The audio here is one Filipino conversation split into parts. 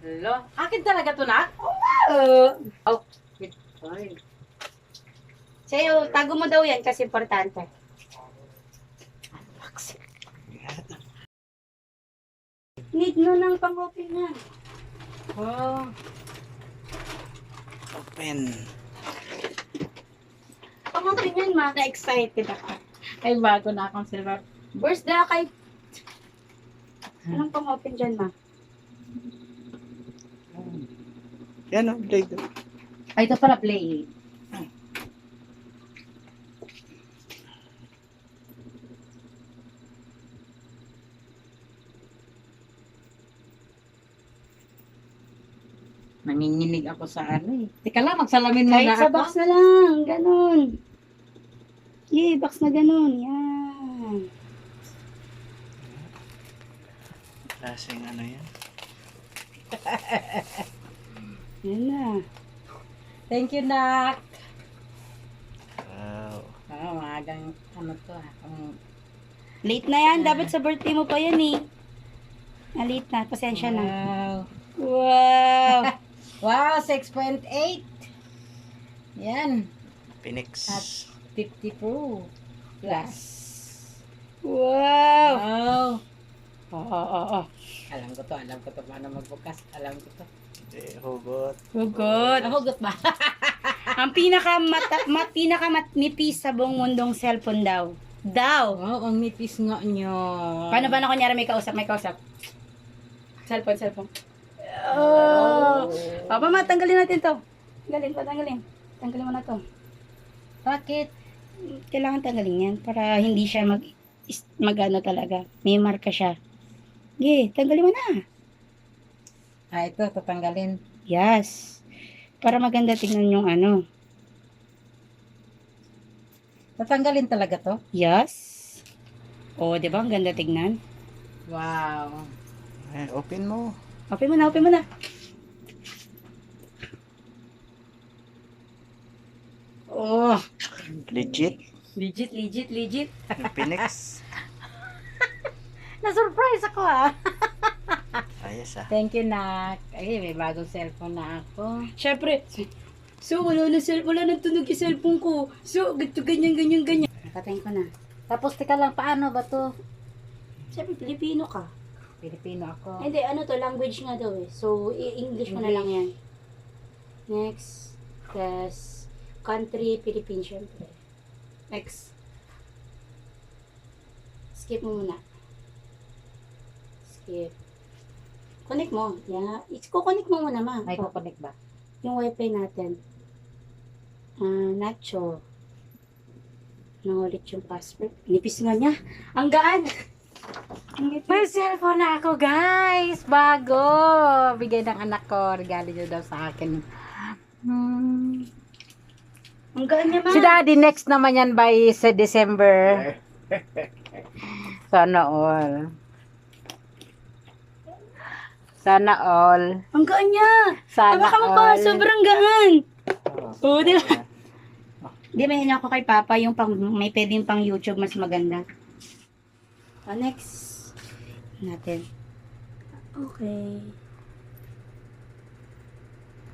Hello? Akin talaga to na? Oh, wait. Sorry. Sa'yo, tago mo daw yan kasi importante. Need mo ng pang-open na. Oh. Open. Pang-open yan, ma. Na-excited ako. Ay, bago na akong silver. Where's the kay... Anong pang-open dyan, ma? Yan o, blade. Ay, ito pala play. Nanginginig ako sa ano eh. Teka lang, magsalamin muna Kahit sa ako. box na lang. Ganun. Yay, box na ganun. Yan. Klaseng ano yan. Yan na. Thank you, Nak. Wow. Ah, maagang ano to ah. Late na yan. Dapat sa birthday mo pa yan eh. Late na. Pasensya na. Wow. Wow. Wow, 6.8. Yan. Phoenix. At 50 Pro Plus. Wow. Wow. Oo. Alam ko to paano magbukas. Alam ko to. Hugot. Hugot. Nahugot ba? Ang pinakamatnipis sa buong mundong cellphone daw. Oo, ang nipis nga nyo. Paano ba na kunyari may kausap? Cellphone. Oh. Papa, tanggalin natin to. Tanggalin. Tanggalin mo na to. Bakit? Kailangan tanggalin yan para hindi siya magano talaga. May marka siya. Tanggalin mo na. Ah, ito, tatanggalin. Yes. Para maganda tingnan yung ano. Tatanggalin talaga to? Yes. Oh, di ba? Ang ganda tingnan. Wow. Open mo. Open mo na. Oh. Legit. Legit. Yung Phoenix. Na-surprise ako ah. Ayos ah. Thank you, Nak. Ay, may bagong cellphone na ako. Siyempre, so wala nang tunog yung cellphone ko. So, ganyan. Nakatayin ko na. Tapos, tika lang, paano ba to? Siyempre, Pilipino ka. Pilipino ako. Hindi, ano to, language nga daw eh. So, English mo na lang yan. Next. Yes. Country, Philippines, syempre. Next. Skip mo muna. Skip. Connect mo. Yan. Connect mo muna, ma. May kukonek ba? Yung wifi natin. Nacho. Nangulit yung password. Nipis nga niya. Ang gaan. May cellphone na ako, guys! Bago! Bigay ng anak ko. Regalo niyo daw sa akin. Ang gaan niya, ma. Si Daddy, next naman yan by sa December. Sana all. Sana all. Ang gaan niya. Sana Baka mo pa, all. sobrang gaan. Oo, di ba? Di ba yun ako kay Papa, yung may pwedeng pang YouTube, mas maganda. Next. Natin. Okay.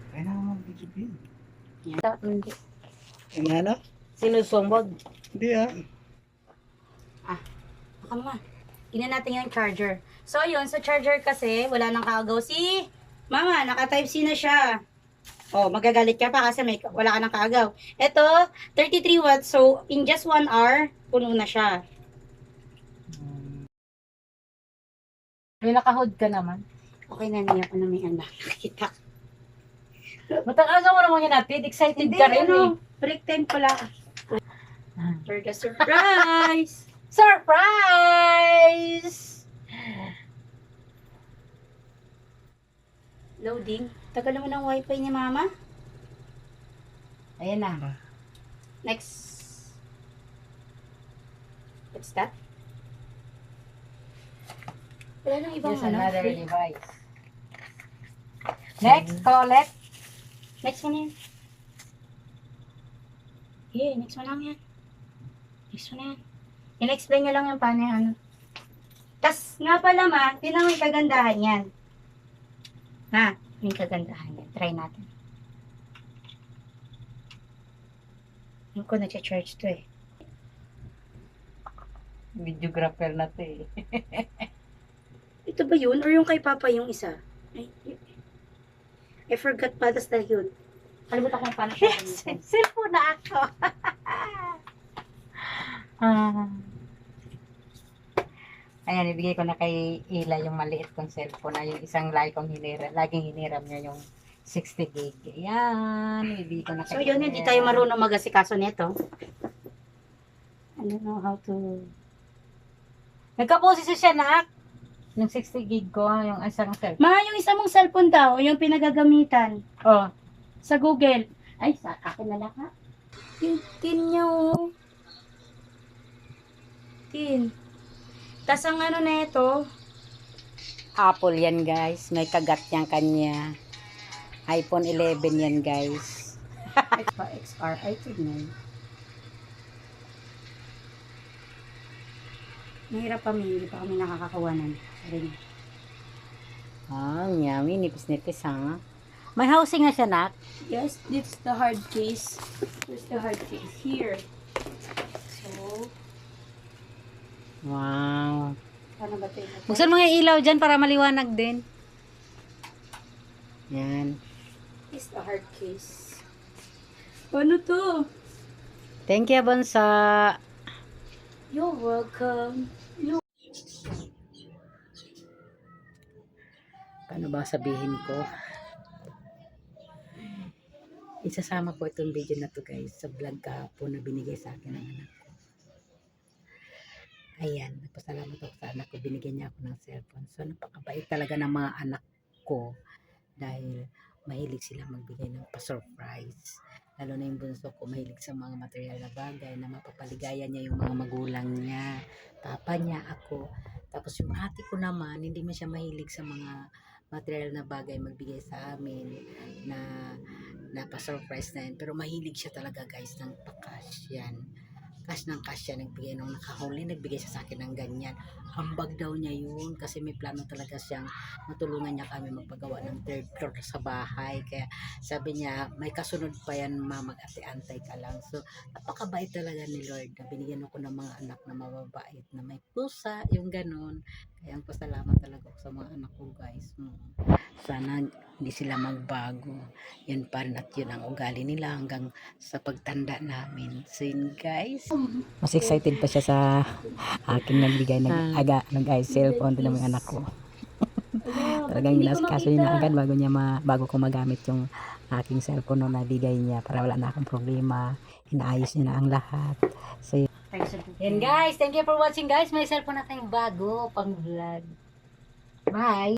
Ay na mo, BGB. Yan. Inala? Sinusumbog. Hindi ah. Baka ma. Tingnan natin yung charger. So, yun. Sa charger kasi, wala nang kaagaw si Mama. Naka-type C na siya. Oh, magagalit ka pa kasi wala ka nang kaagaw. Ito, 33 watts. So, in just 1 hour, puno na siya. May nakahood ka naman. Okay na niya ako na may anak. Nakita. Matang-aga mo naman yan natin. Excited ka rin eh. Break time pala. For the surprise! Surprise! Loading. Tagal naman ng wifi ni Mama. Ayan na. Next. What's that? Wala nang ibang Here's another free. device. Next, collect. Next one yan. Yeah, next one lang yan. Next one yan. In-explain nyo lang yung paano yung ano. Tas, nga pala ma, tinan mo yung kagandahan yan. Ha? Yung kagandahan yan. Try natin. Yung ko na-charge to eh. Videographer na to eh. Ito ba yun? Or yung kay Papa yung isa? Ay, I forgot pa. Tas dahil yun. Kalimutan ko kung paano siya. Yes, cellphone na ako. Ayan, ibigay ko na kay Ila yung maliit kong cellphone na yung isang laging hiniram niya yung 60 gig. Ayan, ibigay ko na kay So yun, hindi tayo marunong mag-asikaso nito. I don't know how to... Nagka-process siya na yung 60 gig ko, yung isang cellphone. Ma, yung isa mong cellphone daw, yung pinagagamitan Oh, sa Google. Ay, sa akin na lang ha. Yung tin niya oh. Tin. Tas ang ano na ito, Apple yan guys. May kagat yung kanya. iPhone 11 yan guys. XR, ay tignan. Mahirap kami, hindi pa kami nakakakuwanan. Ring. Ah, yummy. Nipis-nipis ha. May housing na siya, nak. Yes, this is the hard case. Here's the hard case here. So, Wow. paano ba tayo? Buksan mo yung ilaw dyan para maliwanag din. Yan. This is the hard case. Ano to? Thank you, Bonsa. You're welcome. Paano ba sabihin ko? Isasama ko itong video na to guys sa vlog kahapon na binigay sa akin ng anak ko. Ayan, nagpasalamat ako sa anak ko. Binigyan niya ako ng cellphone. So, napakabait talaga ng mga anak ko dahil mahilig sila magbigay ng pa-surprise. Lalo na yung bunso ko, mahilig sa mga material na bagay na mapapaligayan niya yung mga magulang niya, papa niya, ako. Tapos yung ate ko naman, hindi man siya mahilig sa mga material na bagay magbigay sa amin na pa-surprise na yun. Pero mahilig siya talaga guys ng pa-cash yan. Cash ng cash yan. Nagbigay nung nakahuli, nagbigay siya sa akin ng ganyan. Hambag daw niya yun kasi may plano talaga siyang matulungan niya kami magpagawa ng third floor sa bahay. Kaya sabi niya, may kasunod pa yan ma, mag-ante-antay ka lang. So, napakabait talaga ni Lord na binigyan ako ng mga anak na mababait na may pusa, yung ganun. Kaya ang pasalamat talaga ako sa mga anak ko guys. Sana hindi sila magbago. Yun pa rin at yun ang ugali nila hanggang sa pagtanda namin. So yun guys. Mas excited pa siya sa aking nagbigay nag-i cellphone din ng mga anak ko. Talagang ginasikaso niya na agad bago ko magamit yung aking cellphone na nabigay niya para wala na akong problema. Inaayos niya na ang lahat. So yun guys, thank you for watching guys. May cellphone na tayong bago pang vlog. Bye!